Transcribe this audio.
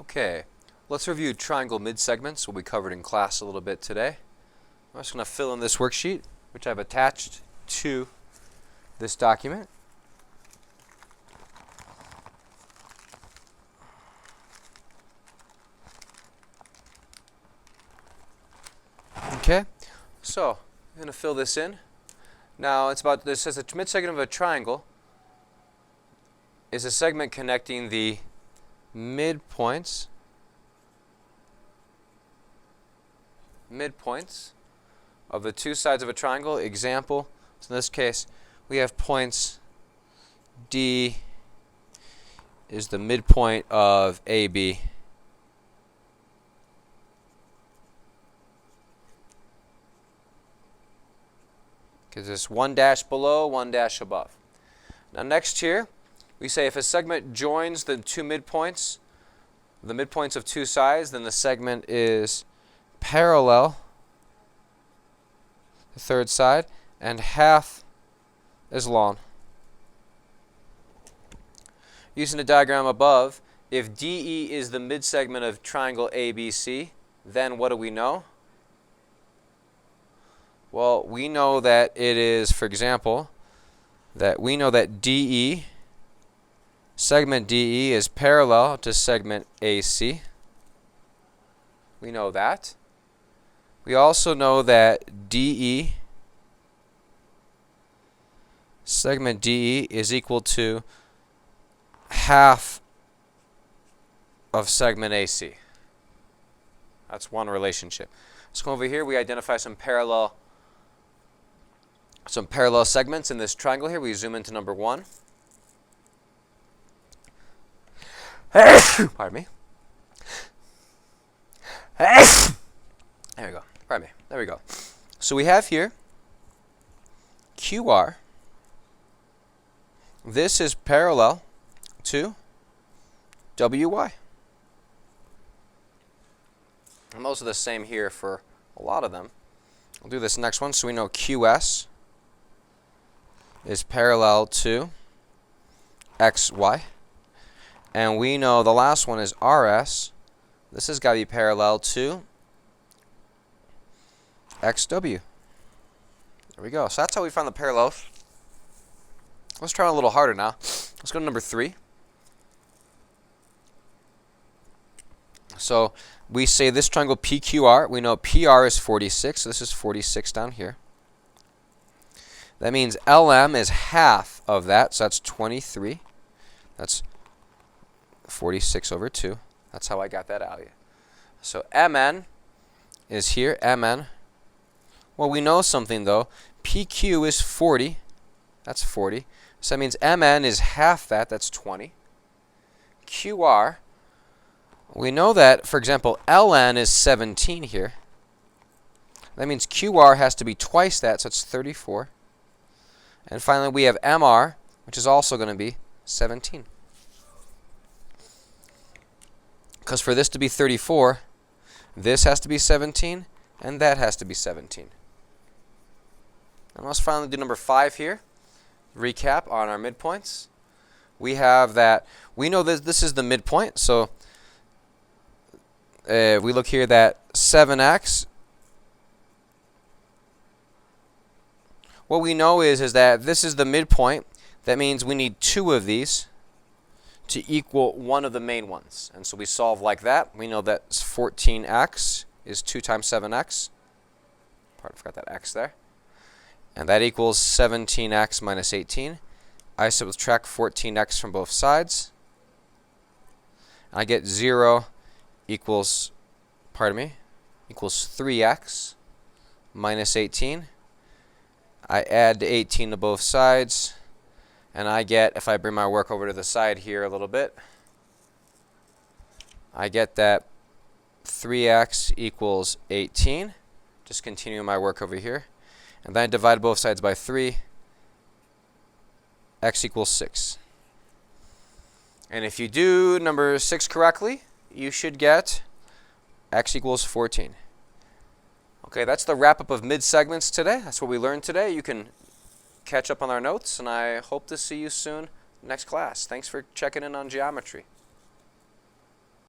Okay, let's review triangle midsegments. Will be covered in class a little bit today. I'm just going to fill in this worksheet, which I've attached to this document. Okay, so I'm going to fill this in. Now it's about, this says a midsegment of a triangle is a segment connecting the midpoints of the two sides of a triangle. Example, so in this case we have points D is the midpoint of AB. Because it's one dash below, one dash above. Now next here, we say if a segment joins the two midpoints, the midpoints of two sides, then the segment is parallel, the third side, and half as long. Using the diagram above, if DE is the midsegment of triangle ABC, then what do we know? Well, we know that it is, for example, that we know that DE, segment DE is parallel to segment AC. We know that. We also know that DE, segment DE is equal to half of segment AC. That's one relationship. Let's come over here. We identify some parallel segments in this triangle here. We zoom into number 1. Pardon me. There we go. Pardon me. There we go. So we have here QR. This is parallel to WY. And those are the same here for a lot of them. We'll do this next one. So we know QS is parallel to XY. And we know the last one is RS. This has got to be parallel to XW. There we go. So that's how we find the parallels. Let's try a little harder now. Let's go to number 3. So we say this triangle PQR. We know PR is 46. So this is 46 down here. That means LM is half of that. So that's 23. That's 46 over 2. That's how I got that out. So MN is here. MN. Well, we know something though. PQ is 40. That's 40. So that means MN is half that. That's 20. QR. We know that, for example, LN is 17 here. That means QR has to be twice that. So it's 34. And finally, we have MR, which is also going to be 17. Because for this to be 34, this has to be 17, and that has to be 17. And let's finally do number 5 here. Recap on our midpoints. We have that, we know that this is the midpoint, so we look here that 7x. What we know is that this is the midpoint. That means we need 2 of these to equal one of the main ones. And so we solve like that. We know that 14x is 2 times 7x. Pardon, I forgot that x there. And that equals 17x minus 18. I subtract 14x from both sides. I get 0 equals, equals 3x minus 18. I add 18 to both sides. And I get, if I bring my work over to the side here a little bit, I get that 3x equals 18. Just continue my work over here. And then I divide both sides by 3. X equals 6. And if you do number 6 correctly, you should get x equals 14. Okay, that's the wrap-up of mid-segments today. That's what we learned today. You can catch up on our notes, and I hope to see you soon next class. Thanks for checking in on geometry.